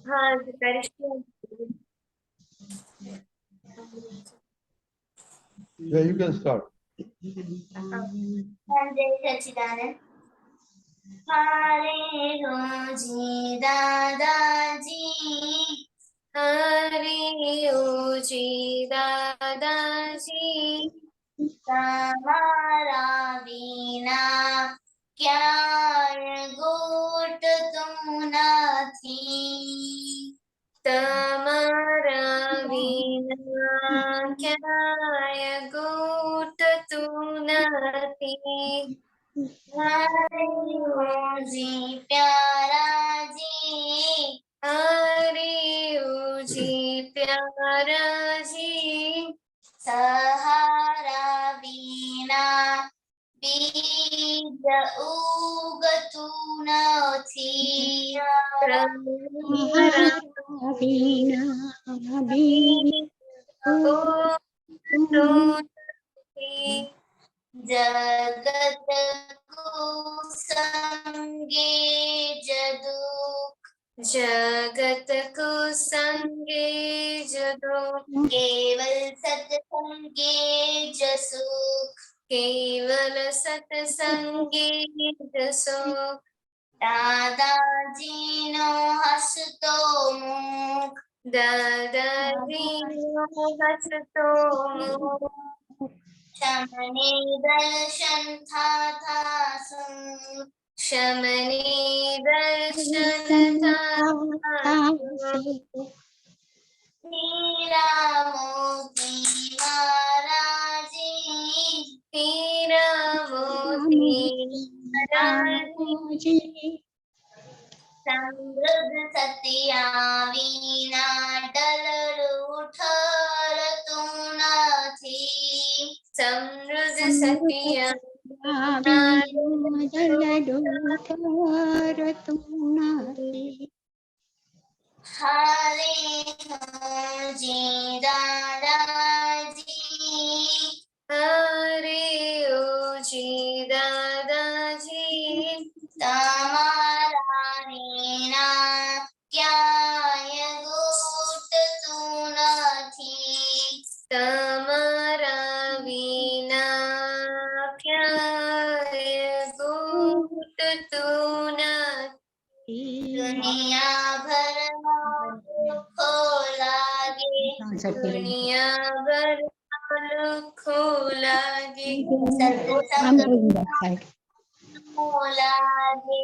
हाँ करिश्मा Yeah, you can start. हरे रोजी दादाजी हरे रोजी दादाजी તમારા વિના ક્યાંય ગોઠતું નથી તમારા વિના ક્યાંય ગોઠતું નથી हरे जी प्यारा जी हरे जी प्यारा जी सहारा बिना बीज उगतु નથી जगत को संगे जदुक जगत को संगे जदुक केवल सत्संगे जसुख केवल सत्संगे जसुख दादाजी नो हसतो मुख दादाजी नो हसतो मुख शमने दर्शन था शमने दर्शन था हीरा मोती महाराजी हीरा मोती महाराजी समृद्ध सत्या वीना डलरू ठरतु નથી સમૃદ્ધ સત્ય हरे जी दादाजी हरे जी दादाजी તમારા વિના ક્યાંય ગોઠતું નથી તમારા વિના ક્યાંય ગોઠતું નથી दुनिया भर दुखो लागे दुनिया भर दुखो लागे सत्संग लागे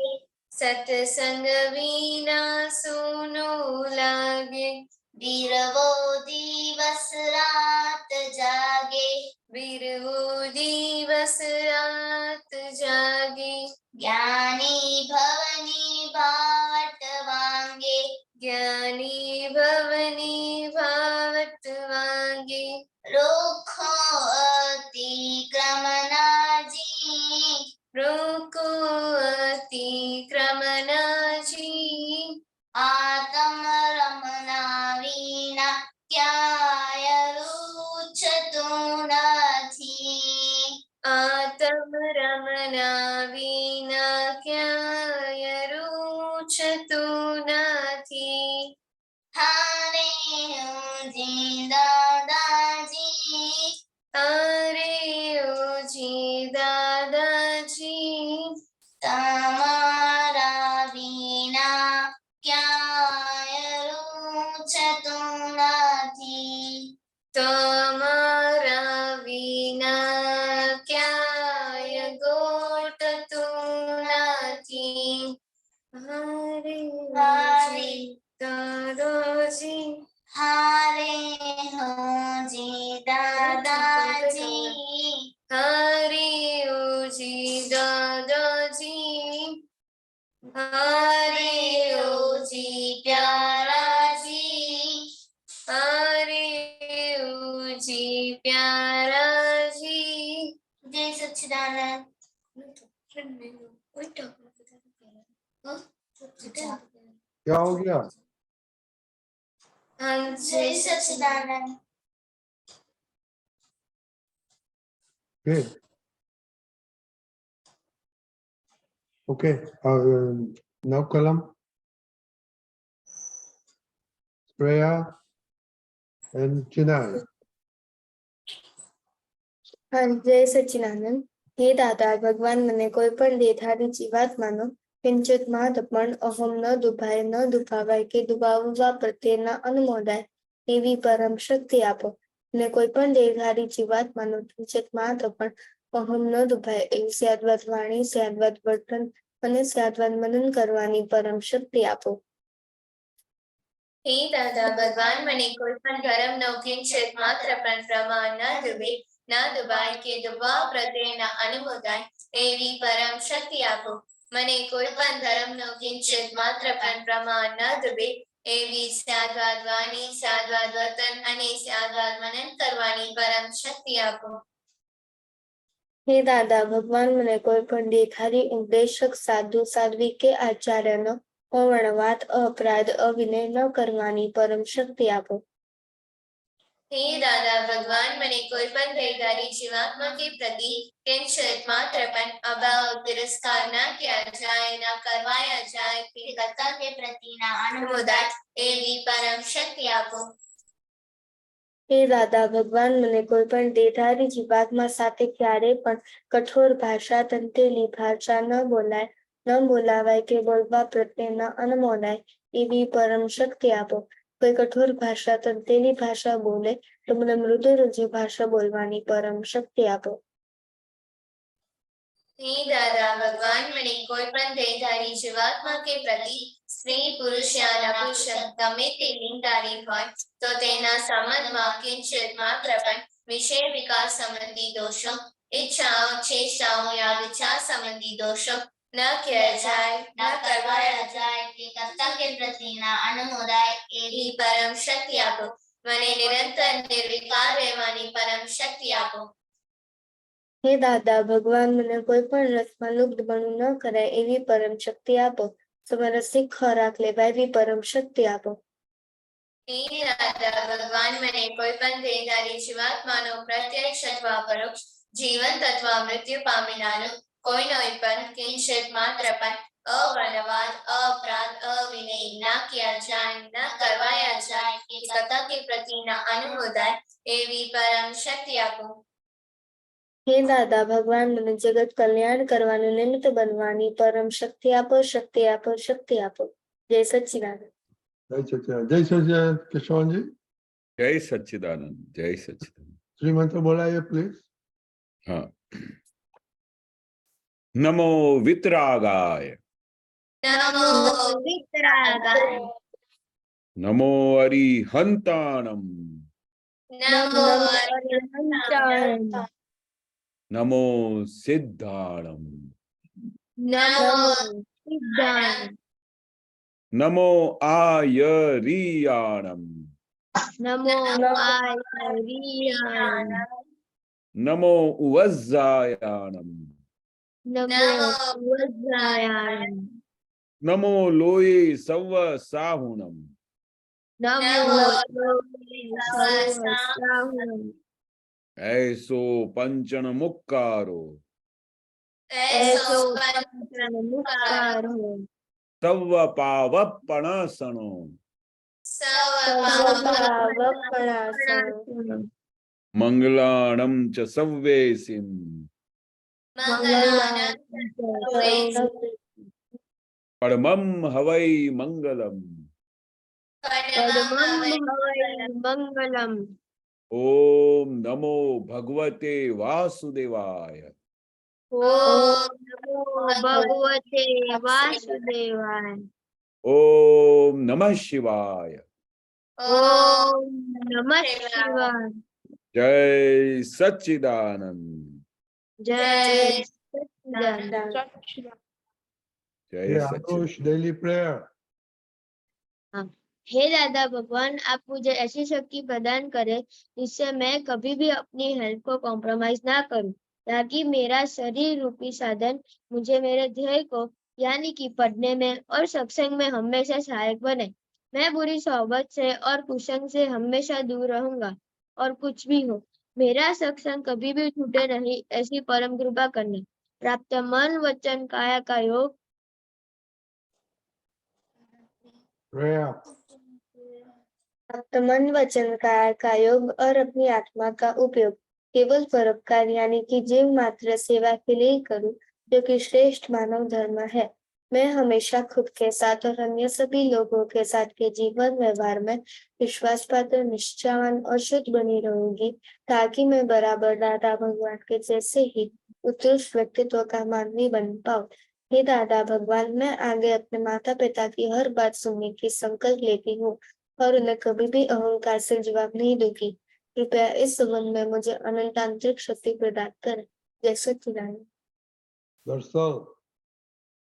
सत्संग विना सुनो लागे बीरवो दिवस रात जागे बीरवो दिवस रात जागे ज्ञानी भवनी भावट वांगे ज्ञानी भवनी भावट वांगे रोखो अतिक्रमना जी रोको अतिक्रमना जी आत्म रमना विना क्याय रुचतु નથી आत्म रमना विना क्याय रुचतु નથી हरे जी दादाजी हरे जी दादाजी તમારા વિના ક્યાંય રૂચતું નથી તમારા વિના ક્યાંય ગોઠતું નથી હરે હરે દાદાજી હરે હોજી દાદાજી हरे जी दादाजी हरे जी प्यारा जी हरे जी प्यारा जी जय सच्चिदानंद क्या हो गया? जय सच्चिदानंद Good. Okay. Now Kalam. Freya and Chennai. जय सच्चिदानंद। हे दादा भगवान મને કોઈ પણ દેખાડી જીવાત માનો કિંચિત માત્ર પણ અહમ ન દુભાય ન દુભાવાય કે દુભાવવા પ્રત્યે ન અનુમોદાય એવી પરમ શક્તિ આપો ને કોઈ પણ દેખાડી જીવાત માનો કિંચિત માત્ર પણ અહમ ન દુભાય એવી સ્યાદવાદ વાણી સ્યાદવાદ વર્તન અને સ્યાદવાદ મનન કરવાની પરમ શક્તિ આપો। હે દાદા ભગવાન મને કોઈ પણ ધર્મનો કિંચિત માત્ર પણ પ્રમાણ ન દુભે ન દુભાય કે દુભાવ પ્રત્યેના અનુમોદાય એવી પરમ શક્તિ આપો। મને કોઈ પણ ધર્મનો કિંચિત માત્ર પણ પ્રમાણ ન દુભે એવી સ્યાદવાદ વાણી સ્યાદવાદ વર્તન અને સ્યાદવાદ મનન કરવાની પરમ શક્તિ આપો। હે દાદા ભગવાન મને કોઈ પણ દેખાડી ઉપદેશક સાધુ સાધ્વી કે આચાર્યનો અવર્ણવાદ અપરાધ અવિનય ન કરવાની પરમ શક્તિ આપો। હે દાદા ભગવાન મને કોઈ પણ દેખાડી જીવાત્મા કે પ્રતિ કિંચિત માત્ર પણ અભાવ તિરસ્કાર ન किया जाए न करवाया जाए કે કરતા કે પ્રતિના અનુમોદાય એવી પરમ શક્તિ આપો। હે દાદા ભગવાન મને કોઈ પણ દેધારી જીવાત્મા સાથે ક્યારેય પણ કઠોર ભાષા તંતેલી ભાષા ન બોલાય ન બોલાવાય કે બોલવા પ્રત્યે ન અનુમોદાય એવી પરમ શક્તિ આપો। કોઈ કઠોર ભાષા તંતેલી ભાષા બોલે તો મને મૃદુ રુજુ ભાષા બોલવાની પરમ શક્તિ આપો। હે દાદા ભગવાન મને કોઈ પણ દેહધારી જીવાત્મા કે પ્રતિ સ્ત્રી પુરુષ યા નપુંસક ગમે તે લિંગધારી હોય તો તેના સંબંધમાં કિંચિત માત્ર પણ વિષય વિકાર સંબંધી દોષો ઈચ્છાઓ ચેષ્ટાઓ या विचार संबंधी दोषों न किया जाए न करवाया जाए કે કરતા કે પ્રતિના અનુમોદાય એવી પરમ શક્તિ આપો। મને નિરંતર નિર્વિકાર રહેવાની પરમ શક્તિ આપો। હે દાદા ભગવાન મને કોઈ પણ રસમાં લુપ્તપણું ન કરાય એવી પરમ શક્તિ આપો। સમરસિક ખોરાક લેવા એવી પરમ શક્તિ આપો। હે દાદા ભગવાન મને કોઈ પણ દેહધારી જીવાત્માનો પ્રત્યક્ષ અથવા પરોક્ષ જીવંત અથવા મૃત્યુ પામેલાનો કોઈનો પણ કિંચિત માત્ર પણ અવર્ણવાદ અપરાધ અવિનય ન किया जाए न करवाया जाए કે કરતા કે પ્રતિના અનુમોદાય એવી પરમ શક્તિ આપો। હે દાદા ભગવાન મને જગત કલ્યાણ કરવાનું નિમિત્ત બનવાની પરમ શક્તિ આપો શક્તિ આપો શક્તિ આપો। જય સચ્ચિદાનંદ। जय सच्चिदानंद किशोर जी। जय सच्चिदानंद जय सच्चिदानंद। श्रीमंत्र बोलाइए प्लीज। हाँ। नमो वितरागाय नमो वितरागाय नमो अरिहंताणम नमो अरिहंताणम नमो सिद्धाणम नमो सिद्धाणम नमो आयरियाणम नमो आयरियाणम नमो उवज्जायाणम नमो वज्रायाणम नमो लोये सव्व साहुणम नमो सर्वसाहुणम ऐसो पंचन मुक्कारो ऐसो पंचन मुक्कारो सव्व पावप्पणसणो સર્વપાવપણાસનો मंगलाणं च सव्वेसिं मंगलानां परमं हवै मंगलम् मंगलम ओम नमो भगवते वासुदेवाय ओम नमो भगवते वासुदेवाय ओम नमः शिवाय ओम नमः शिवाय जय सच्चिदानंद जय સચ્ચિદાનંદ। जय ये सच्चिदानंद। आनुष डेली प्रेयर। हे दादा भगवान आप मुझे ऐसी शक्ति प्रदान करें जिससे मैं कभी भी अपनी हेल्थ को कॉम्प्रोमाइज ना करूं ताकि मेरा शरीर रूपी साधन मुझे मेरे ध्येय को यानी कि पढ़ने में और सत्संग में हमेशा सहायक बने। मैं बुरी सोहबत से और कुसंग से हमेशा दूर रहूंगा और कुछ भी हो मेरा सत्संग कभी भी छूटे नहीं ऐसी परम कृपा करना। प्राप्त मन वचन काया का योग Freya तो मन वचन काया का योग और अपनी आत्मा का उपयोग केवल परोपकार यानी कि जीव मात्र सेवा के लिए ही करूं, जो कि श्रेष्ठ मानव धर्म है। मैं हमेशा खुद के साथ और अन्य सभी लोगों के साथ के जीवन व्यवहार में विश्वास पात्र, निष्ठावान और शुद्ध बनी रहूंगी, ताकि मैं बराबर दादा भगवान के जैसे ही उत्कृष्ट व्यक्तित्व का मानवी बन पाऊं। हे दादा भगवान, मैं आगे अपने माता पिता की हर बात सुनने की संकल्प लेती हूँ और उन्हें कभी भी अहंकार से जवाब नहीं दूंगी। कृपया इस संबंध में मुझे अनंत आंतरिक शक्ति प्रदान करें। जय सच्चिदानंद। दर्शन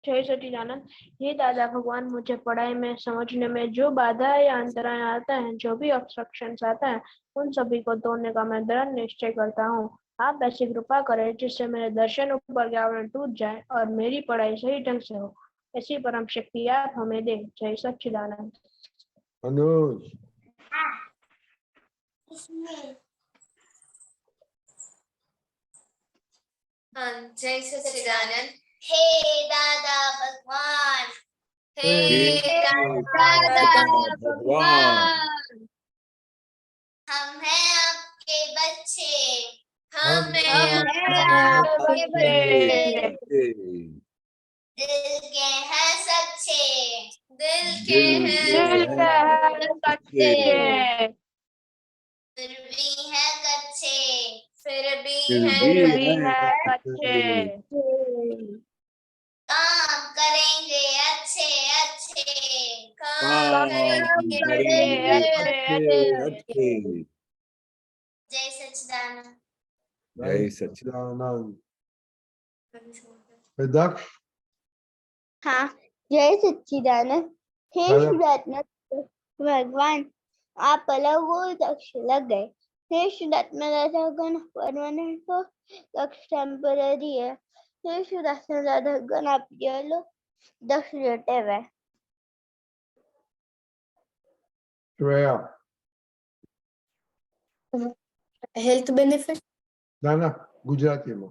जय सच्चिदानंद। हे दादा भगवान, मुझे पढ़ाई में समझने में जो बाधा या अंतराय आता है, जो भी ऑब्स्ट्रक्शंस आता है, उन सभी को तोड़ने का मैं दृढ़ निश्चय करता हूँ। आप ऐसी कृपा करें जिससे मेरे दर्शन ऊपर के आवरण टूट जाए और मेरी पढ़ाई सही ढंग से हो। ऐसी परम शक्ति आप हमें दे। जय सच्चिदानंद। अनुज हाँ, जय सच्चिदानंद। हे दादा भगवान, हे दादा भगवान, हम हैं आपके बच्चे, हम हम हैं हैं आपके बच्चे, बच्चे, दिल के हैं सच्चे, दिल के दिल हैं के हैं सच्चे, फिर भी है कच्चे, फिर भी फिर है भी कच्चे। हैं कच्चे, काम करेंगे अच्छे अच्छे, काम करेंगे अच्छे अच्छे। जय सच्चिदानंद। जय सच्चिदानंद। सच्चिदानंद। दक्ष हाँ, जय सच्चिदानंद। हे हेलो। शुद्धात्मा भगवान, आप अलग हो, दक्ष लग गए। हे शुद्धात्मा दादा गण परमानेंट हो, दक्ष टेम्पररी है। हे शुद्धात्मा दादा गण आप लो, दक्ष रिलेटिव है। Shreya health benefit. ना ना गुजराती में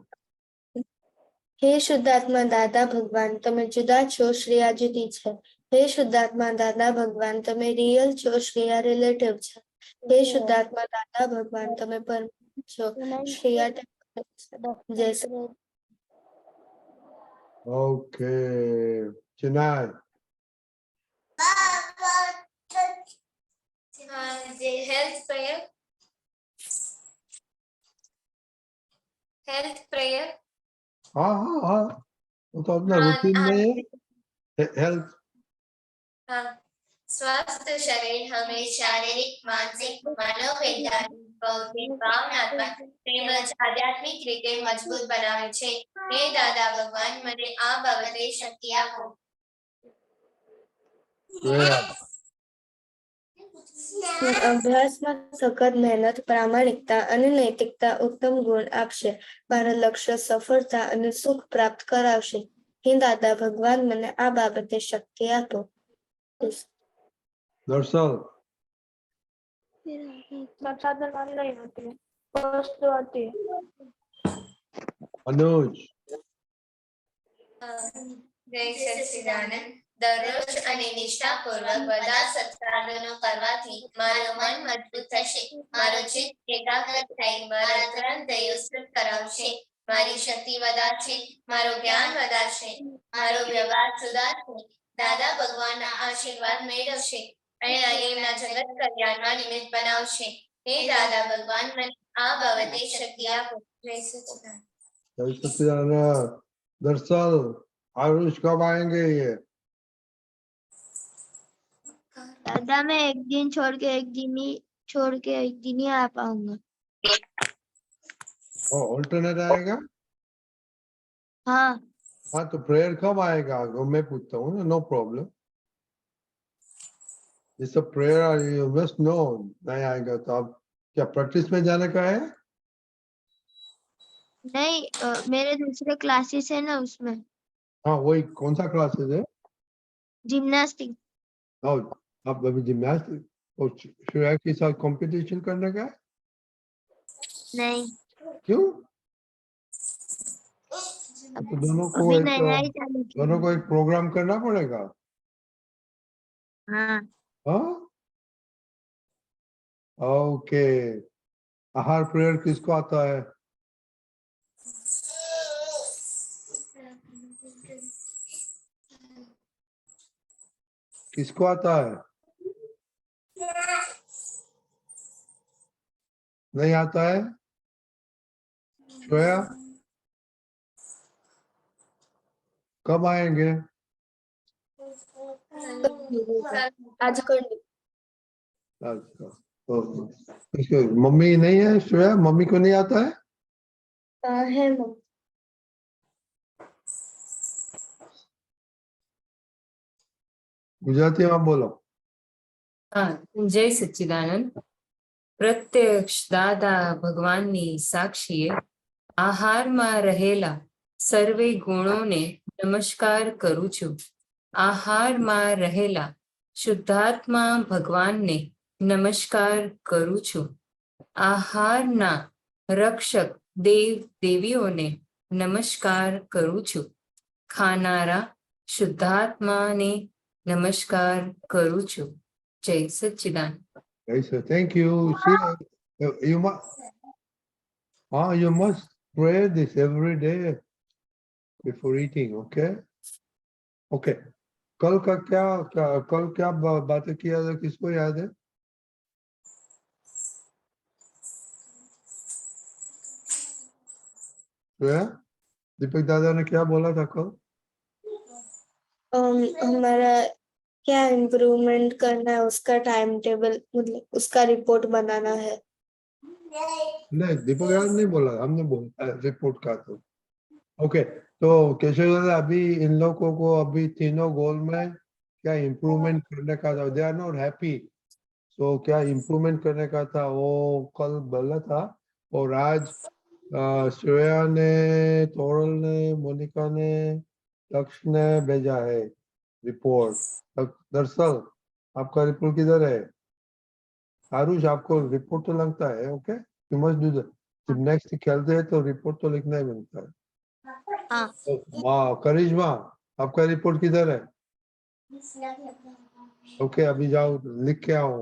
हे शुद्धात्मा दादा भगवान, તમે જુદા છો, શ્રેયા જુદી છે। હે શુદ્ધાત્મા દાદા ભગવાન, તમે રિયલ છો, શ્રેયા રિલેટિવ છે। હે શુદ્ધાત્મા દાદા ભગવાન, તમે પરમાનન્ટ છો, શ્રેયા ટેમ્પરરી છે। જય સચ્ચિદાનંદ। ओके चिनाई हेल्थ प्रेयर, हेल्थ प्रेयर। हाँ हाँ हाँ वो तो अपना हाँ, रूटीन हाँ, में हेल्थ हाँ। स्वस्थ शरीर हमें शारीरिक, मानसिक, मनोवैज्ञानिक, बौद्धिक, भावनात्मक તેમજ આધ્યાત્મિક રીતે મજબૂત બનાવે છે। હે દાદા ભગવાન, મને આ બાબતે શક્તિ આપો। श्रेया અભ્યાસમાં સખત મહેનત, પ્રામાણિકતા અને નૈતિકતા ઉત્તમ ગુણ આપશે। મારા લક્ષ્ય સફળતા અને સુખ પ્રાપ્ત કરાવશે। હે દાદા ભગવાન, મને આ બાબતે શક્તિ આપો। दर्शन संसाधन वाली नहीं होती है, वस्तु होती है। अनुज જય સચ્ચિદાનંદ। દરરોજ અને નિષ્ઠાપૂર્વક બધા સત્કાર્યોનો કરવાથી મારું મન મજબૂત થશે, મારું ચિત્ત એકાગ્ર થઈ મારા ગ્રંથ યુસ્ત કરાવશે, મારી શક્તિ વધારશે, મારું જ્ઞાન વધારશે, મારો વ્યવહાર સુધારશે, દાદા ભગવાનના આશીર્વાદ મેળવશે અને એમના જગત કલ્યાણમાં નિમિત્ત બનાવશે। હે દાદા ભગવાન, મને આ બાબતે શક્તિ આપો। જય સચ્ચિદાનંદ। जय सच्चिदानंद। दर्शन आयुष कब आएंगे ये दादा मैं एक दिन छोड़ के एक दिन ही आ पाऊंगा। ऑल्टरनेट आएगा। हाँ, हाँ तो प्रेयर कब आएगा वो मैं पूछता हूँ ना no problem it's a prayer you must know नहीं आएगा तो आप क्या प्रैक्टिस में जाने का है नहीं मेरे दूसरे क्लासेस है ना, उसमें हाँ वही कौन सा क्लासेस है जिम्नास्टिक। आप अभी जिम्नास्टिक और श्रेया के साथ कंपटीशन करने का है नहीं, क्यों तो दोनों को अभी एक नया ही चालू किया। दोनों को एक प्रोग्राम करना पड़ेगा हाँ, हाँ ओके, आहार प्रेयर किसको आता है? किसको आता है? नहीं आता है? श्रेया कब आएंगे? आज कर ली। अच्छा, तो इसके मम्मी नहीं है श्रेया, मम्मी को नहीं आता है? है मम्मी। गुजराती में बोलो। હા જય સચ્ચિદાનંદ. પ્રત્યક્ષ દાદા ભગવાનની સાક્ષીએ આહારમાં રહેલા સર્વે ગુણોને નમસ્કાર કરું છું. આહારમાં રહેલા શુદ્ધાત્મા ભગવાનને નમસ્કાર કરું છું. આહારના રક્ષક દેવ દેવીઓને નમસ્કાર કરું છું. ખાનારા શુદ્ધાત્માને નમસ્કાર કરું છું. જય સચ્ચિદાનંદ. Yes, sir. Thank you. See, you must, you must pray this every day before eating. Okay. Okay. कल का कल क्या बातें किया था, किसको याद है? श्रेया, दीपक दादा ने क्या बोला था कल? हमारा क्या इम्प्रूवमेंट करना है उसका टाइम टेबल, मतलब उसका रिपोर्ट बनाना है। नहीं, दीपक दादा नहीं बोला, हमने बोला रिपोर्ट का। तो ओके, तो केशव दादा अभी इन लोगों को अभी तीनों गोल में क्या इम्प्रूवमेंट करने का था? दे आर नॉट हैप्पी, तो क्या इम्प्रूवमेंट करने का था वो कल बोला था। और आज श्रेया ने, तोरल ने, मोनिका ने, लक्ष्य ने भेजा है रिपोर्ट। दरअसल आपका रिपोर्ट किधर है? आरुष, आपको रिपोर्ट तो लगता है। Okay, you must do that. जब नेक्स्ट खेलते हैं तो रिपोर्ट तो लिखना ही बनता है। वाह, करिश्मा, आपका रिपोर्ट किधर है? ओके, अभी जाओ लिख के आओ,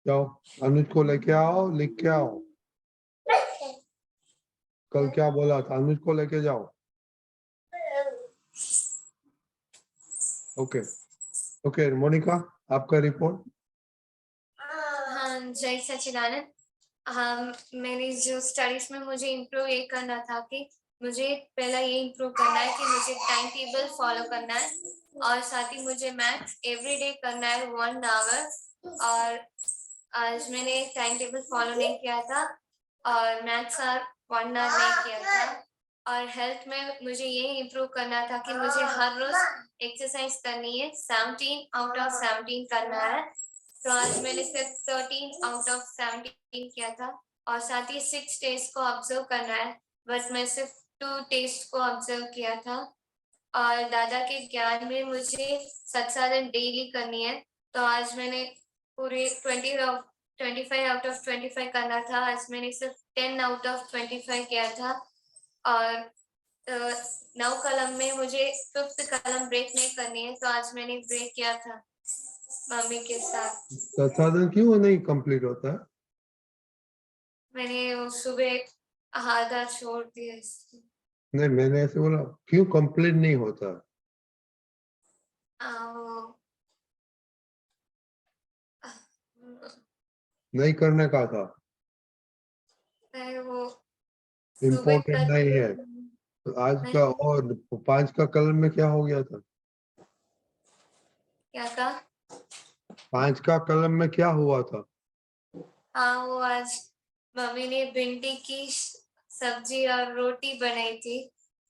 जाओ अनुज को लेके आओ, लिख के आओ। कल क्या बोला था, अनुज को लेके जाओ। ओके ओके, मोनिका आपका रिपोर्ट। हाँ, जय सच्चिदानंद। हाँ, मेरी जो स्टडीज में मुझे इम्प्रूव ये करना था कि मुझे पहला ये इम्प्रूव करना है कि मुझे टाइम टेबल फॉलो करना है, और साथ ही मुझे मैथ्स एवरीडे करना है 1 आवर। और आज मैंने टाइम टेबल फॉलो नहीं किया था और मैथ्स का 1 आवर नहीं किया था। और हेल्थ में मुझे ये इम्प्रूव करना था कि मुझे हर रोज एक्सरसाइज करनी है, 17 आउट ऑफ 17 करना है। तो आज मैंने सिर्फ 13 आउट ऑफ 17 किया था। और साथ ही 6 टेस्ट को ऑब्जर्व करना है, बट मैं सिर्फ 2 टेस्ट को ऑब्जर्व किया था। और दादा के ज्ञान में मुझे सत्साधन डेली करनी है, तो आज मैंने पूरे 25 आउट ऑफ 25 करना था, आज मैंने सिर्फ 10 आउट ऑफ 25 किया था। और 9 कलम में मुझे 5th कलम ब्रेक नहीं करनी है, तो आज मैंने ब्रेक किया था मम्मी के साथ। साधन क्यों नहीं कंप्लीट होता है? मैंने वो सुबह आधा छोड़ दिया इसलिए। नहीं, मैंने ऐसे बोला क्यों कंप्लीट नहीं होता? नहीं करने का था, वो इम्पोर्टेंट नहीं है। तो आज का और 5 का कलम में क्या हो गया था? क्या था? 5 का कलम में क्या हुआ था? हाँ, वो आज मम्मी ने भिंडी की सब्जी और रोटी बनाई थी,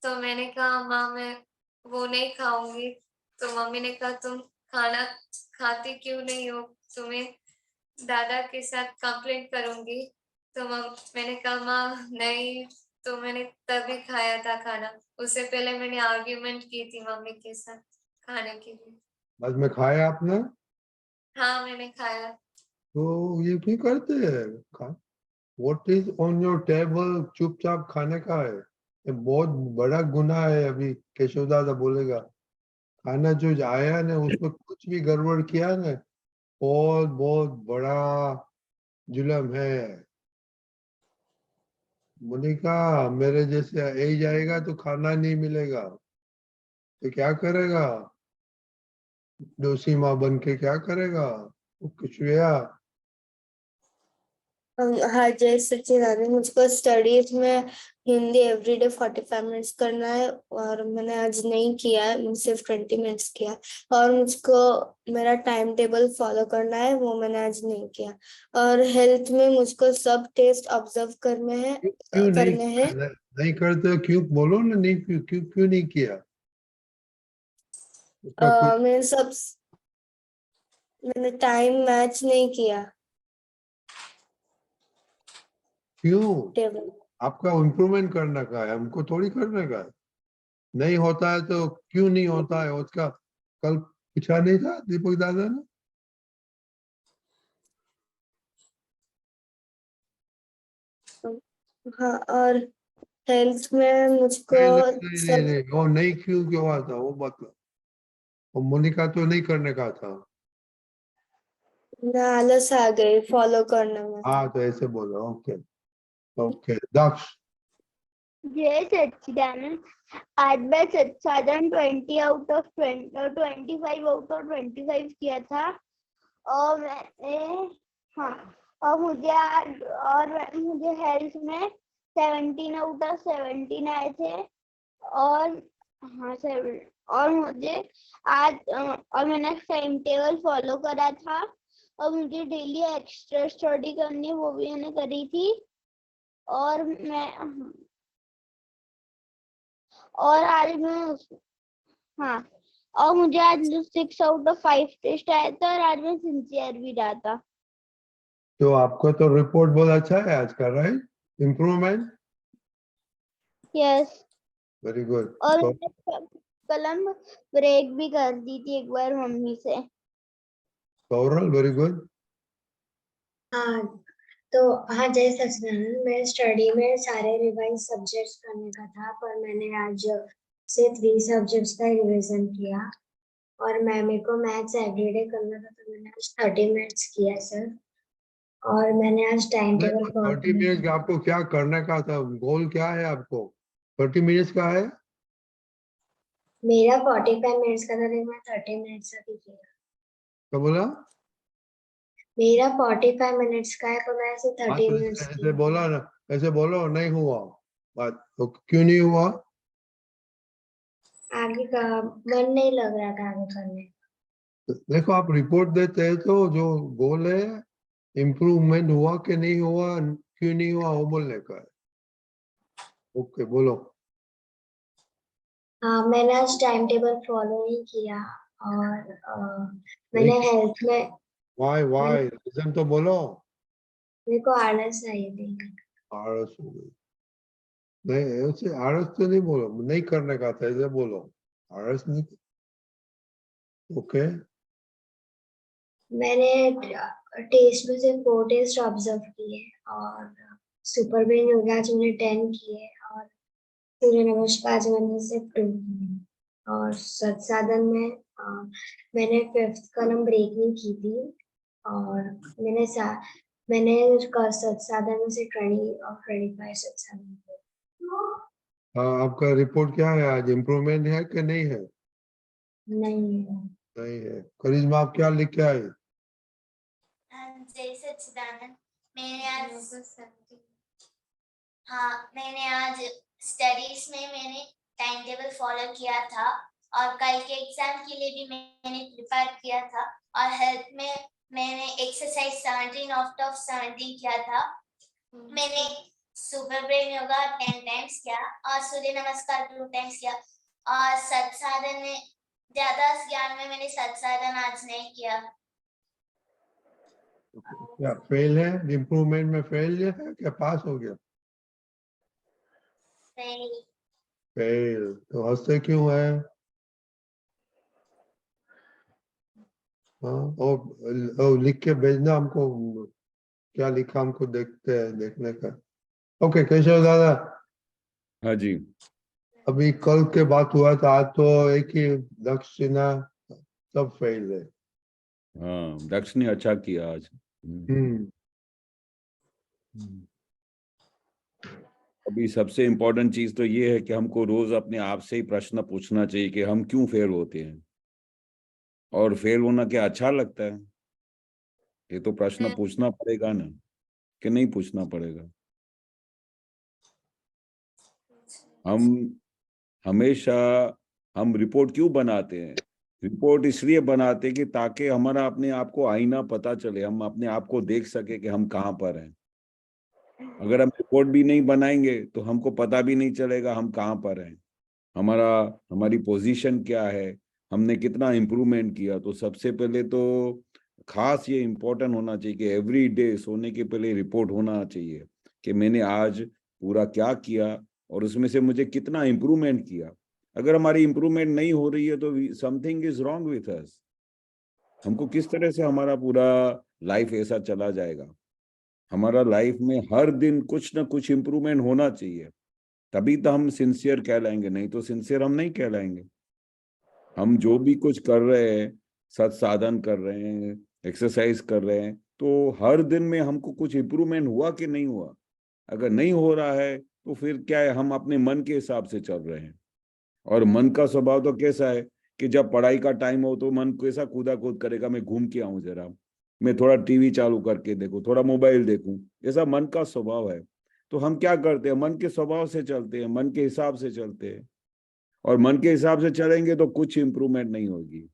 तो मैंने कहा माँ मैं वो नहीं खाऊंगी। तो मम्मी ने कहा तुम खाना खाती क्यों नहीं हो, तुम्हें दादा के साथ कंप्लेंट करूंगी। तो मैंने कहा माँ नहीं, तो मैंने तभी खाया था खाना, उससे पहले मैंने आर्ग्यूमेंट की थी मम्मी के साथ खाने के लिए। बाद में खाया आपने? हाँ, मैंने खाया। तो ये क्यों करते हैं? What is on your table चुपचाप खाने का है, ये बहुत बड़ा गुनाह है। अभी केशव दादा बोलेगा, खाना जो आया ना उसमें कुछ भी गड़बड़ किया ना, बहुत बहुत बड़ा जुलम है। मोनिका, मेरे जैसे एज आएगा तो खाना नहीं मिलेगा तो क्या करेगा? डोसी माँ बन के क्या करेगा? कुछ हुआ? हाँ जय सच्चिदानंद, मुझको स्टडीज में हिंदी एवरीडे 45 मिनट्स करना है और मैंने आज नहीं किया है, सिर्फ 20 मिनट्स किया। और मुझको मेरा टाइम टेबल फॉलो करना है, वो मैंने आज नहीं किया। और हेल्थ में मुझको सब टेस्ट ऑब्जर्व क्यों करने हैं। नहीं करते हो? क्यों बोलो ना, नहीं क्यों क्यों क्यों नहीं किया? उसका कुछ मैंने टाइम मैच नहीं किया क्यों? टेबल। आपका इम्प्रूवमेंट करने का है, हमको थोड़ी करने का है। नहीं होता है तो क्यों नहीं होता है उसका कल पूछा नहीं था दीपक दादा ने? हाँ, और हेल्थ में मुझको सब नहीं वो नहीं क्यों क्यों हुआ था वो बता। वो मोनिका तो नहीं करने का था। ना आलस आ गई फॉलो करने में। हाँ तो ऐसे बोलो। ओके ओके दक्ष। जय सच्चिदानंद, आज मैं सत्साधन 20 आउट ऑफ 25 आउट ऑफ 25 किया था और मैंने हाँ और मुझे हेल्थ में 17 आउट ऑफ 17 आए थे। और हाँ सर, और मुझे आज और मैंने टाइम टेबल फॉलो करा था और मुझे डेली एक्स्ट्रा स्टडी करनी वो भी मैंने करी थी। और आज मैं हाँ और मुझे आज 6 आउट ऑफ 5 टेस्ट आया था और आज मैं सिंसियर भी रहा था। तो आपको तो रिपोर्ट बहुत अच्छा है आज का, right? Improvement. Yes, very good. और मैंने कलम ब्रेक भी कर दी थी एक बार मम्मी से। Coral very good. हाँ तो हाँ जय सच्चिदानंद, मैं स्टडी में सारे रिवाइज सब्जेक्ट्स करने का था, पर मैंने आज से 3 सब्जेक्ट्स का रिवीजन किया। और मेरे को मैथ्स एवरीडे करना था तो मैंने आज 30 मिनट्स किया सर। और मैंने आज टाइम टेबल फॉलो 30 मिनट्स का आपको क्या करने का था? गोल क्या है आपको? 30 मिनट्स का है? मेरा 45 मिनट्स का था, लेकिन मैं 30 मिनट्स का किया। क्या बोला? मेरा 45 मिनट्स का है तो मैं ऐसे 30 मिनट्स ऐसे बोला ना, ऐसे बोलो नहीं हुआ बात तो क्यों नहीं हुआ? आगे का मन नहीं लग रहा था आगे करने। देखो आप रिपोर्ट देते हैं तो जो गोल है इम्प्रूवमेंट हुआ कि नहीं हुआ, क्यों नहीं हुआ वो बोलने का है। ओके बोलो। हाँ मैंने आज टाइम टेबल फॉलो नहीं किया और मैंने हेल्थ में वाई रीजन तो बोलो। मेरे को आलस आई थी। आलस हो गई? नहीं ऐसे आलस तो नहीं बोलो, नहीं करने का था ऐसे बोलो। आलस नहीं। ओके मैंने टेस्ट में से 4 टेस्ट ऑब्जर्व किए और सुपर ब्रेन योगा आज मैंने 10 किए और सूर्य नमस्कार आज मैंने सिर्फ 2 किए। और सत्साधन में मैंने 5th कॉलम ब्रेक नहीं की थी और मैंने सत्साधन में से 20 और 25 सत्साधन किए। आपका रिपोर्ट क्या है आज? इम्प्रूवमेंट है कि नहीं है? नहीं नहीं है। करिश्मा आप क्या लिख के आए? जय सच्चिदानंद, मैंने आज स्टडीज में मैंने टाइम टेबल फॉलो किया था और कल के एग्जाम के लिए भी मैंने प्रिपेयर किया था। और हेल्थ में मैंने एक्सरसाइज 17 आउट ऑफ 17 किया था। मैंने सुपर ब्रेन योगा 10 टाइम्स किया और सूर्य नमस्कार 2 टाइम्स किया। और सत्साधन में ज्यादा ज्ञान में मैंने सत्साधन आज नहीं किया। क्या फेल है? इम्प्रूवमेंट में फेल है क्या पास हो गया? फेल तो हंसते क्यों है? हाँ और लिख के भेजना हमको, क्या लिखा हमको देखते हैं, देखने का। ओके केशव दादा। हाँ जी। अभी कल के बात हुआ था, आज तो एक ही दक्षिणा सब फेल है। हाँ दक्ष ने अच्छा किया आज। हम्म अभी सबसे इम्पोर्टेंट चीज तो ये है कि हमको रोज अपने आप से ही प्रश्न पूछना चाहिए कि हम क्यों फेल होते हैं, और फेल होना क्या अच्छा लगता है? ये तो प्रश्न पूछना पड़ेगा ना, कि नहीं पूछना पड़ेगा? हम हमेशा हम रिपोर्ट क्यों बनाते हैं? रिपोर्ट इसलिए बनाते हैं कि ताकि हमारा अपने आप को आईना पता चले, हम अपने आप को देख सके कि हम कहाँ पर हैं। अगर हम रिपोर्ट भी नहीं बनाएंगे तो हमको पता भी नहीं चलेगा हम कहाँ पर हैं, हमारी पोजीशन क्या है, हमने कितना इम्प्रूवमेंट किया। तो सबसे पहले तो खास ये इम्पोर्टेंट होना चाहिए कि एवरी डे सोने के पहले रिपोर्ट होना चाहिए कि मैंने आज पूरा क्या किया और उसमें से मुझे कितना इम्प्रूवमेंट किया। अगर हमारी इम्प्रूवमेंट नहीं हो रही है तो something is wrong with us. हमको किस तरह से हमारा पूरा लाइफ ऐसा चला जाएगा? हमारा लाइफ में हर दिन कुछ ना कुछ इम्प्रूवमेंट होना चाहिए, तभी तो हम सिंसियर कहलाएंगे, नहीं तो सिंसियर हम नहीं कहलाएंगे। हम जो भी कुछ कर रहे हैं, सत साधन कर रहे हैं, एक्सरसाइज कर रहे हैं, तो हर दिन में हमको कुछ इम्प्रूवमेंट हुआ कि नहीं हुआ? अगर नहीं हो रहा है तो फिर क्या है, हम अपने मन के हिसाब से चल रहे हैं। और मन का स्वभाव तो कैसा है कि जब पढ़ाई का टाइम हो तो मन कैसा कूदा कूद करेगा, मैं घूम के आऊं जरा, मैं थोड़ा टीवी चालू करके देखूं, थोड़ा मोबाइल देखूं, ऐसा मन का स्वभाव है। तो हम क्या करते हैं, मन के स्वभाव से चलते हैं, मन के हिसाब से चलते हैं, और मन के हिसाब से चलेंगे तो कुछ इंप्रूवमेंट नहीं होगी।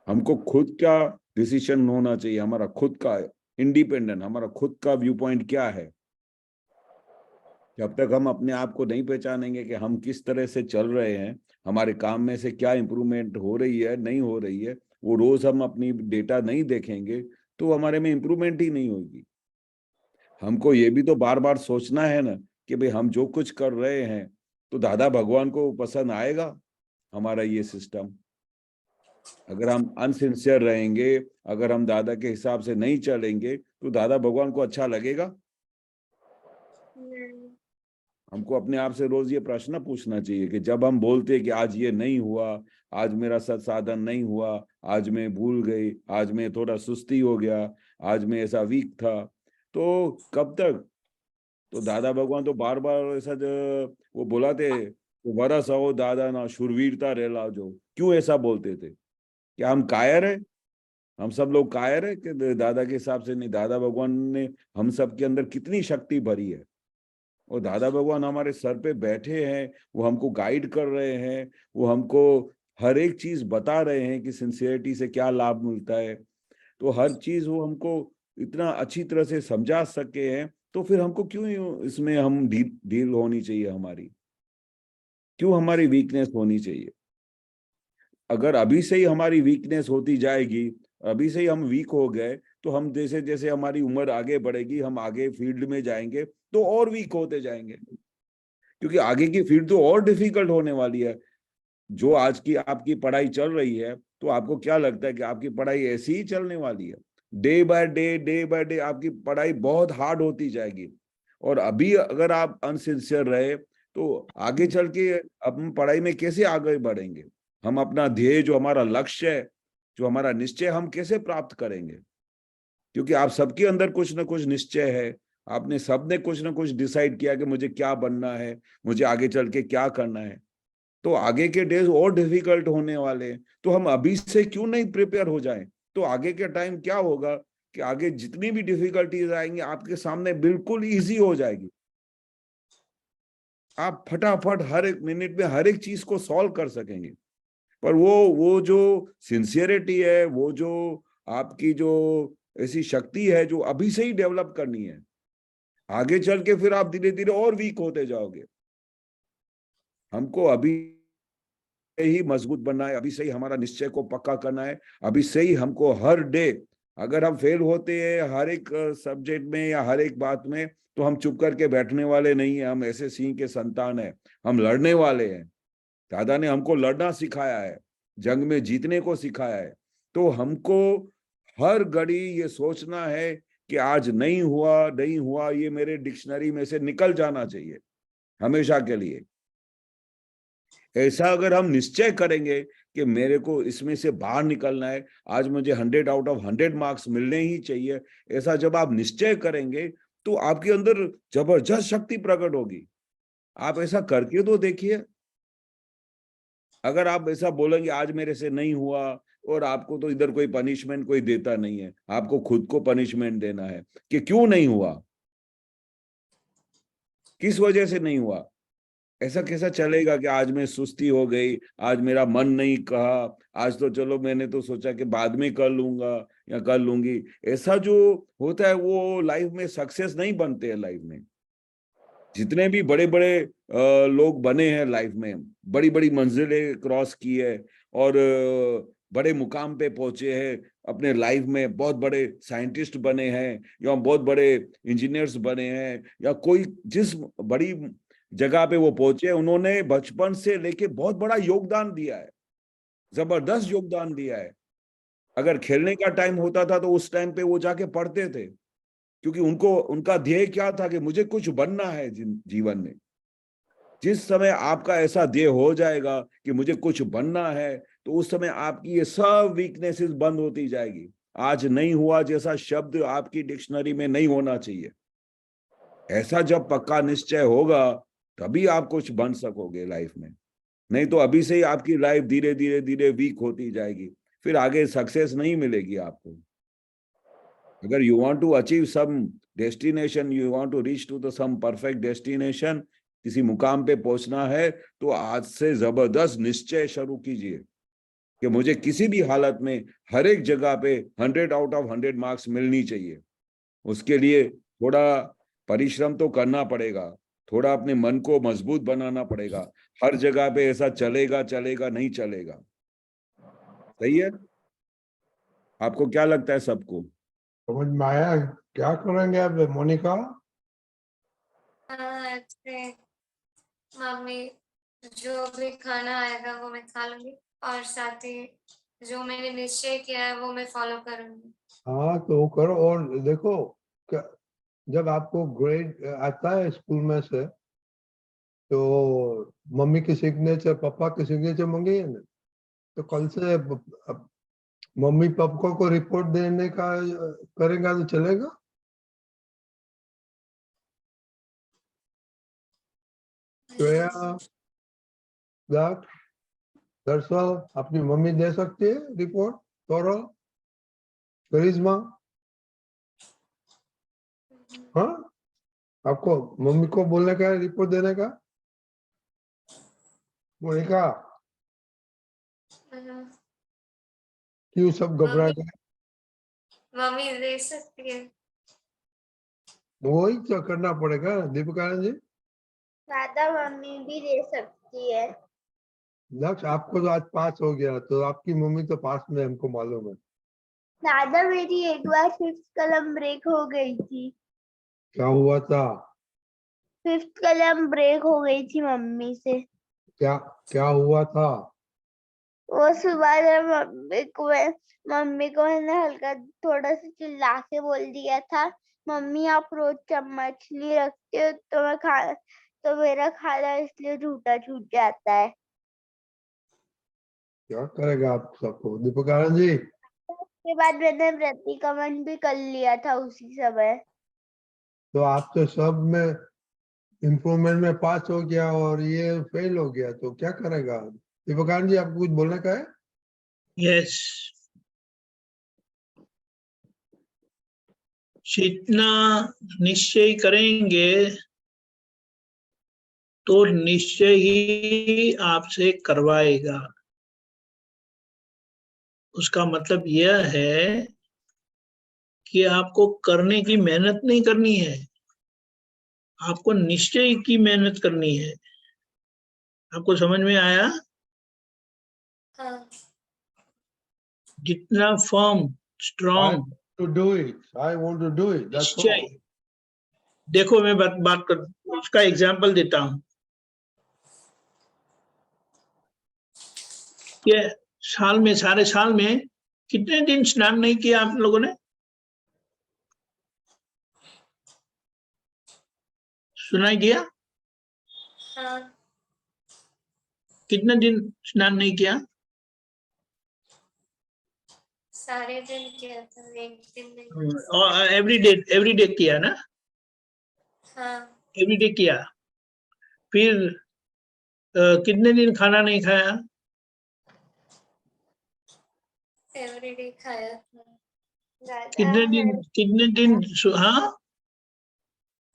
हमको खुद का डिसीजन होना चाहिए, हमारा खुद का इंडिपेंडेंट, हमारा खुद का व्यू पॉइंट क्या है। जब तक हम अपने आप को नहीं पहचानेंगे कि हम किस तरह से चल रहे हैं, हमारे काम में से क्या इंप्रूवमेंट हो रही है नहीं हो रही है, वो रोज हम अपनी डेटा नहीं देखेंगे तो हमारे में इंप्रूवमेंट ही नहीं होगी। हमको ये भी तो बार बार सोचना है ना कि भाई हम जो कुछ कर रहे हैं तो दादा भगवान को पसंद आएगा हमारा ये सिस्टम? अगर हम अनसिंसियर रहेंगे, अगर हम दादा के हिसाब से नहीं चलेंगे तो दादा भगवान को अच्छा लगेगा? हमको अपने आप से रोज ये प्रश्न पूछना चाहिए कि जब हम बोलते हैं कि आज ये नहीं हुआ, आज मेरा सत्साधन नहीं हुआ, आज मैं भूल गई, आज मैं थोड़ा सुस्ती हो गया, आज मैं ऐसा वीक था, तो कब तक? तो दादा भगवान तो बार बार ऐसा वो बोलाते, तो वरस हो दादा ना शूरवीरता रेला जो, क्यों ऐसा बोलते थे? क्या हम कायर है? हम सब लोग कायर है कि दादा के हिसाब से नहीं? दादा भगवान ने हम सब के अंदर कितनी शक्ति भरी है, और दादा भगवान हमारे सर पे बैठे हैं, वो हमको गाइड कर रहे हैं, वो हमको हर एक चीज बता रहे हैं कि सिंसियरिटी से क्या लाभ मिलता है। तो हर चीज वो हमको इतना अच्छी तरह से समझा सके हैं, तो फिर हमको क्यों इसमें हम ढील होनी चाहिए? हमारी क्यों हमारी वीकनेस होनी चाहिए? अगर अभी से ही हमारी वीकनेस होती जाएगी, अभी से ही हम वीक हो गए, तो हम जैसे जैसे हमारी उम्र आगे बढ़ेगी, हम आगे फील्ड में जाएंगे तो और वीक होते जाएंगे, क्योंकि आगे की फील्ड तो और डिफिकल्ट होने वाली है। जो आज की आपकी पढ़ाई चल रही है, तो आपको क्या लगता है कि आपकी पढ़ाई ऐसी ही चलने वाली है? डे बाय डे आपकी पढ़ाई बहुत हार्ड होती जाएगी। और अभी अगर आप अनसिंसियर रहे तो आगे चल के अपन पढ़ाई में कैसे आगे बढ़ेंगे? हम अपना ध्येय, जो हमारा लक्ष्य है, जो हमारा निश्चय, हम कैसे प्राप्त करेंगे? क्योंकि आप सबके अंदर कुछ ना कुछ निश्चय है, आपने सबने कुछ ना कुछ डिसाइड किया कि मुझे क्या बनना है, मुझे आगे चल के क्या करना है। तो आगे के डेज और डिफिकल्ट होने वाले हैं, तो हम अभी से क्यों नहीं प्रिपेयर हो जाएं? तो आगे के टाइम क्या होगा कि आगे जितनी भी डिफिकल्टीज आएंगी आपके सामने बिल्कुल इजी हो जाएगी। आप फटाफट हर एक मिनट में हर एक चीज को सॉल्व कर सकेंगे। पर वो जो सिंसियरिटी है, वो जो आपकी जो ऐसी शक्ति है, जो अभी से ही डेवलप करनी है, आगे चल के फिर आप धीरे धीरे और वीक होते जाओगे। हमको अभी ही मजबूत बनना है, अभी से ही हमारा निश्चय को पक्का करना है, अभी से ही हमको हर डे, अगर हम फेल होते हैं हर एक सब्जेक्ट में या हर एक बात में, तो हम चुप करके बैठने वाले नहीं है। हम ऐसे सिंह के संतान है, हम लड़ने वाले हैं। दादा ने हमको लड़ना सिखाया है, जंग में जीतने को सिखाया है। तो हमको हर घड़ी ये सोचना है कि आज नहीं हुआ ये मेरे डिक्शनरी में से निकल जाना चाहिए हमेशा के लिए। ऐसा अगर हम निश्चय करेंगे कि मेरे को इसमें से बाहर निकलना है, आज मुझे 100 आउट ऑफ 100 मार्क्स मिलने ही चाहिए, ऐसा जब आप निश्चय करेंगे तो आपके अंदर जबरदस्त शक्ति प्रकट होगी। आप ऐसा करके तो देखिए। अगर आप ऐसा बोलेंगे आज मेरे से नहीं हुआ, और आपको तो इधर कोई पनिशमेंट कोई देता नहीं है, आपको खुद को पनिशमेंट देना है कि क्यों नहीं हुआ, किस वजह से नहीं हुआ। ऐसा कैसा चलेगा कि आज मैं सुस्ती हो गई, आज मेरा मन नहीं कहा, आज तो चलो मैंने तो सोचा कि बाद में कर लूंगा या कर लूंगी। ऐसा जो होता है वो लाइफ में सक्सेस नहीं बनते हैं। लाइफ में जितने भी बड़े बड़े लोग बने हैं, लाइफ में बड़ी बड़ी मंजिलें क्रॉस की है और बड़े मुकाम पे पहुंचे हैं अपने लाइफ में, बहुत बड़े साइंटिस्ट बने हैं या बहुत बड़े इंजीनियर्स बने हैं या कोई जिस बड़ी जगह पे वो पहुंचे, उन्होंने बचपन से लेके बहुत बड़ा योगदान दिया है, जबरदस्त योगदान दिया है। अगर खेलने का टाइम होता था तो उस टाइम पे वो जाके पढ़ते थे, क्योंकि उनका ध्येय क्या था कि मुझे कुछ बनना है जीवन में। जिस समय आपका ऐसा ध्येय हो जाएगा कि मुझे कुछ बनना है, तो उस समय आपकी ये सब वीकनेसेस बंद होती जाएगी। आज नहीं हुआ जैसा शब्द आपकी डिक्शनरी में नहीं होना चाहिए। ऐसा जब पक्का निश्चय होगा तभी आप कुछ बन सकोगे लाइफ में। नहीं तो अभी से ही आपकी लाइफ धीरे धीरे धीरे वीक होती जाएगी, फिर आगे सक्सेस नहीं मिलेगी आपको। अगर you want to achieve some destination, you want to reach to the some perfect destination, किसी मुकाम पे पहुंचना है, तो आज से जबरदस्त निश्चय शुरू कीजिए कि मुझे किसी भी हालत में हर एक जगह पे 100 आउट ऑफ 100 मार्क्स मिलनी चाहिए। उसके लिए थोड़ा परिश्रम तो करना पड़ेगा, थोड़ा अपने मन को मजबूत बनाना पड़ेगा। हर जगह पे ऐसा चलेगा चलेगा नहीं चलेगा। सही है? आपको क्या लगता है सबको? समझ में आया? क्या करेंगे अब मोनिका? ऐसे मम्मी जो भी खाना आएगा वो मैं खा लूंगी, और साथ ही जो मैंने निश्चय किया है वो मैं फॉलो करूंगी। हाँ तो करो। और देखो जब आपको ग्रेड आता है स्कूल में से, तो मम्मी की सिग्नेचर पापा की सिग्नेचर मांगिए ना, तो कल से मम्मी पापा को रिपोर्ट देने का करेगा तो चलेगा? श्रेया, दरअसल अपनी मम्मी दे सकती है रिपोर्ट? तोरो, करिश्मा, हाँ आपको मम्मी को बोलने का है रिपोर्ट देने का? मोनिका क्यों सब घबरा गए? मम्मी दे सकती है। वही तो करना पड़ेगा दीपिका जी। दादा मम्मी भी दे सकती है। लक्ष्य आपको तो आज पास हो गया, तो आपकी मम्मी तो पास में, हमको मालूम है। दादा मेरी एक बार 5th कलम ब्रेक हो गई थी। क्या हुआ था? 5th कलम ब्रेक हो गई थी मम्मी से। क्या क्या हुआ था? वो सुबह जब मम्मी को मैंने हल्का थोड़ा सा चिल्ला के बोल दिया था, मम्मी आप रोज चम्मच नहीं रखते हो तो तो मेरा खाना इसलिए झूठा छूट जाता है। क्या करेगा आप सबको दीपिका जी? उसके बाद मैंने प्रतिक्रमण भी कर लिया था उसी समय। तो आप तो सब में इम्प्रूवमेंट में पास हो गया और ये फेल हो गया, तो क्या करेगा? दीपिका जी आपको कुछ बोलने का है? यस, जितना निश्चय करेंगे तो निश्चय ही आपसे करवाएगा। उसका मतलब यह है कि आपको करने की मेहनत नहीं करनी है, आपको निश्चय की मेहनत करनी है। आपको समझ में आया? हाँ। जितना firm strong To do it, I want to do it. That's all. निश्चय। देखो मैं बात कर उसका एग्जाम्पल देता हूं कि सारे साल में कितने दिन स्नान नहीं किया आप लोगों ने? सुनाई दिया? हाँ। कितने दिन स्नान नहीं किया? सारे दिन किया था, एक दिन नहीं। और एवरी डे किया ना? हाँ एवरीडे किया, फिर कितने दिन खाना नहीं खाया? एवरीडे खाया था। कितने दिन हाँ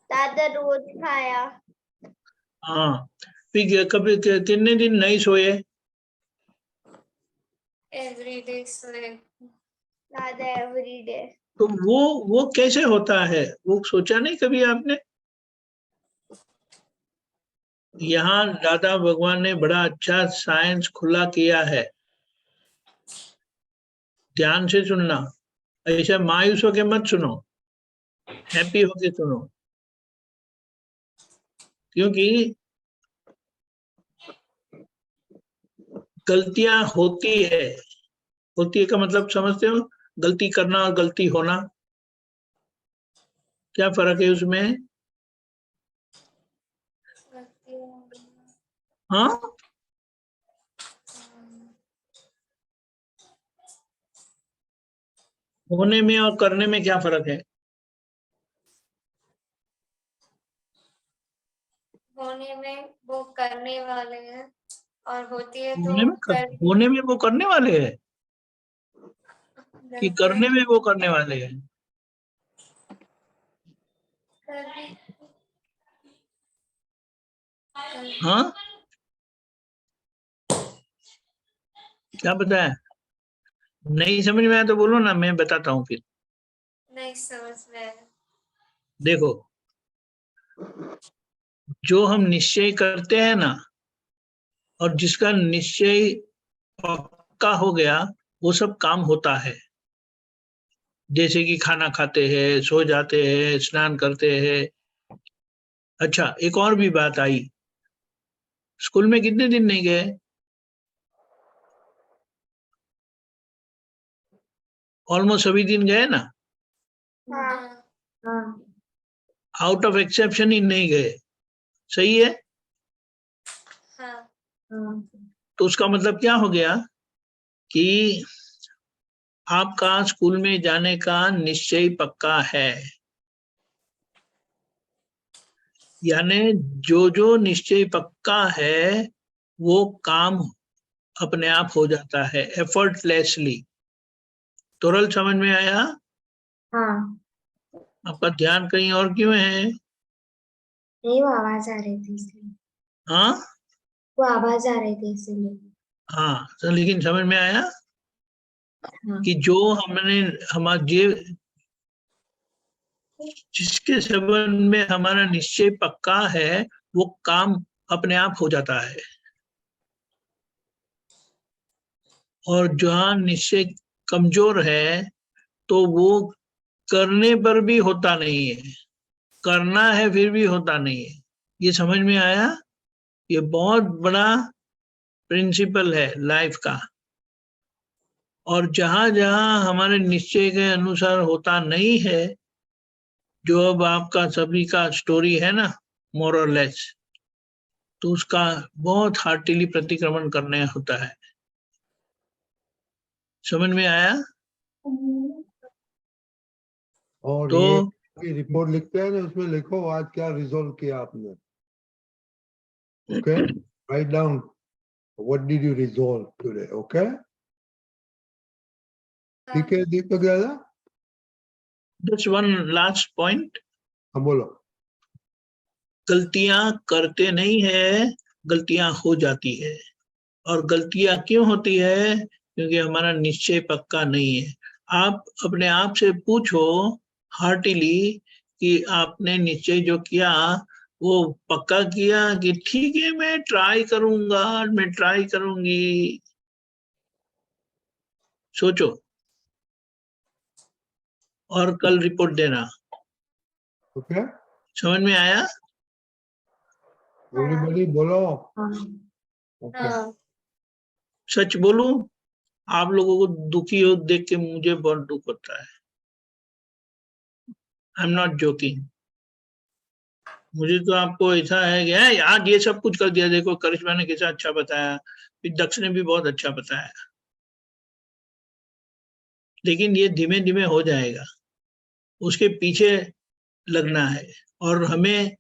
दादा रोज खाया। हाँ, फिर कभी कितने दिन नहीं सोए? एवरीडे सोए। दादा एवरीडे। तो वो कैसे होता है, वो सोचा नहीं कभी आपने? यहाँ दादा भगवान ने बड़ा अच्छा साइंस खुला किया है, ध्यान से सुनना, ऐसे मायूस होके मत सुनो, हैप्पी होके सुनो, क्योंकि गलतियां होती है का मतलब समझते हो? गलती करना और गलती होना, क्या फर्क है उसमें? हाँ, होने में और करने में क्या फर्क है? होने में वो करने वाले हैं और होती है तो होने में वो करने वाले हैं कि करने में वो करने वाले हैं? हाँ, क्या बताया? नहीं समझ में आया तो बोलो ना, मैं बताता हूँ फिर। नहीं समझ में आया। देखो, जो हम निश्चय करते हैं ना, और जिसका निश्चय पक्का हो गया, वो सब काम होता है। जैसे कि खाना खाते हैं, सो जाते हैं, स्नान करते हैं। अच्छा, एक और भी बात आई, स्कूल में कितने दिन नहीं गए? ऑलमोस्ट सभी दिन गए ना? हाँ। हाँ। आउट ऑफ एक्सेप्शन ही नहीं गए, सही है? हाँ हाँ। तो उसका मतलब क्या हो गया कि आपका स्कूल में जाने का निश्चय पक्का है, यानी जो जो निश्चय पक्का है वो काम अपने आप हो जाता है, एफर्टलेसली। तोरल समझ में आया? हाँ। आपका ध्यान कहीं और क्यों है? नहीं, वो आवाज आ रही थी इसलिए। हाँ वो आवाज आ रही थी इसलिए। हाँ, तो लेकिन समझ में आया हाँ। कि जो हमने हमारे जिसके संबंध में हमारा निश्चय पक्का है, वो काम अपने आप हो जाता है। और जहाँ निश्चय कमजोर है, तो वो करने पर भी होता नहीं है, करना है फिर भी होता नहीं है। ये समझ में आया? ये बहुत बड़ा प्रिंसिपल है लाइफ का। और जहां जहां हमारे निश्चय के अनुसार होता नहीं है, जो अब आपका सभी का स्टोरी है ना, मोर और लेस, तो उसका बहुत हार्टिली प्रतिक्रमण करने होता है। समझ में आया? और तो ये रिपोर्ट लिखते हैं ना, उसमें लिखो आज क्या रिजोल्व किया आपने। Okay, write down what did you resolve today. Okay, ठीक है दीपक दादा? जस्ट वन लास्ट पॉइंट, हाँ बोलो। गलतियां करते नहीं है, गलतियां हो जाती है। और गलतियां क्यों होती है? क्योंकि हमारा निश्चय पक्का नहीं है। आप अपने आप से पूछो हार्टिली कि आपने निश्चय जो किया वो पक्का किया कि ठीक है मैं ट्राई करूंगा, मैं ट्राई करूंगी। सोचो और कल रिपोर्ट देना। ओके, समझ में आया? एवरीबॉडी बोलो। हाँ। ओके, सच बोलूं, आप लोगों को दुखी हो देख के मुझे बहुत दुख होता है। I am not joking. मुझे तो आपको ऐसा है कि यार ये सब कुछ कर दिया, देखो करिश्मा ने कैसा अच्छा बताया, फिर दक्ष ने भी बहुत अच्छा बताया, लेकिन ये धीमे धीमे हो जाएगा, उसके पीछे लगना है। और हमें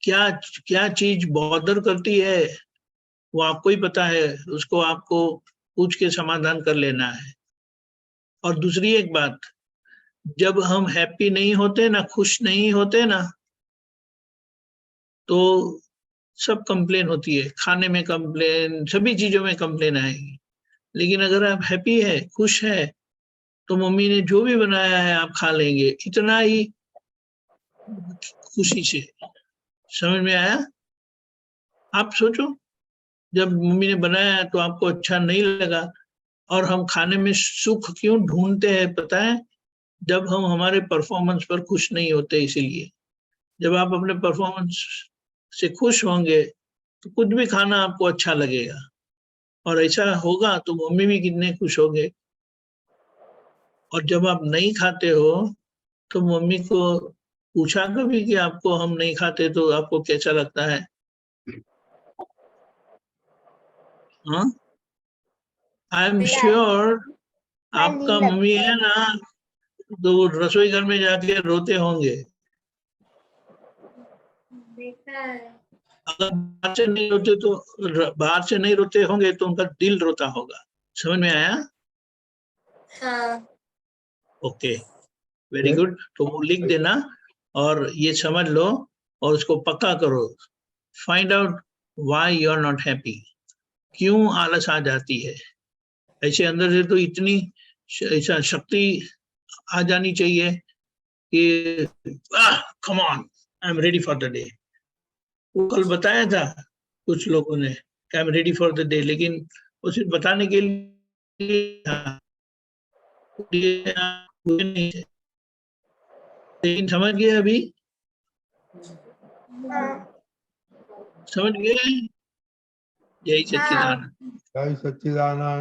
क्या क्या चीज बॉदर करती है वो आपको ही पता है, उसको आपको पूछ के समाधान कर लेना है। और दूसरी एक बात, जब हम हैप्पी नहीं होते ना, खुश नहीं होते ना, तो सब कंप्लेन होती है, खाने में कंप्लेन, सभी चीजों में कंप्लेन आएगी। लेकिन अगर आप हैप्पी है, खुश है, तो मम्मी ने जो भी बनाया है आप खा लेंगे, इतना ही खुशी से। समझ में आया? आप सोचो, जब मम्मी ने बनाया तो आपको अच्छा नहीं लगा, और हम खाने में सुख क्यों ढूंढते हैं पता है? जब हम हमारे परफॉर्मेंस पर खुश नहीं होते, इसीलिए। जब आप अपने परफॉर्मेंस से खुश होंगे तो कुछ भी खाना आपको अच्छा लगेगा, और ऐसा होगा तो मम्मी भी कितने खुश होंगे। और जब आप नहीं खाते हो तो मम्मी को पूछा कभी कि आपको हम नहीं खाते तो आपको कैसा लगता है? हाँ, आई एम श्योर आपका मम्मी है ना, तो रसोई घर में जाके रोते होंगे। अगर बाहर से नहीं रोते तो बाहर से नहीं रोते होंगे तो उनका दिल रोता होगा। समझ में आया? हाँ। Okay, very good. तो वो लिख देना और ये समझ लो और उसको पक्का करो। Find out why you are not happy, क्यों आलस आ जाती है। ऐसे अंदर से तो इतनी ऐसा शक्ति आ जानी चाहिए कि come on, I am ready for the day. वो कल बताया था कुछ लोगों ने I am ready for the day, लेकिन उसे बताने के लिए था, हुए नहीं थे। लेकिन समझ गए अभी? समझ गए? जय सच्चिदानंद। जय सच्चिदानंद।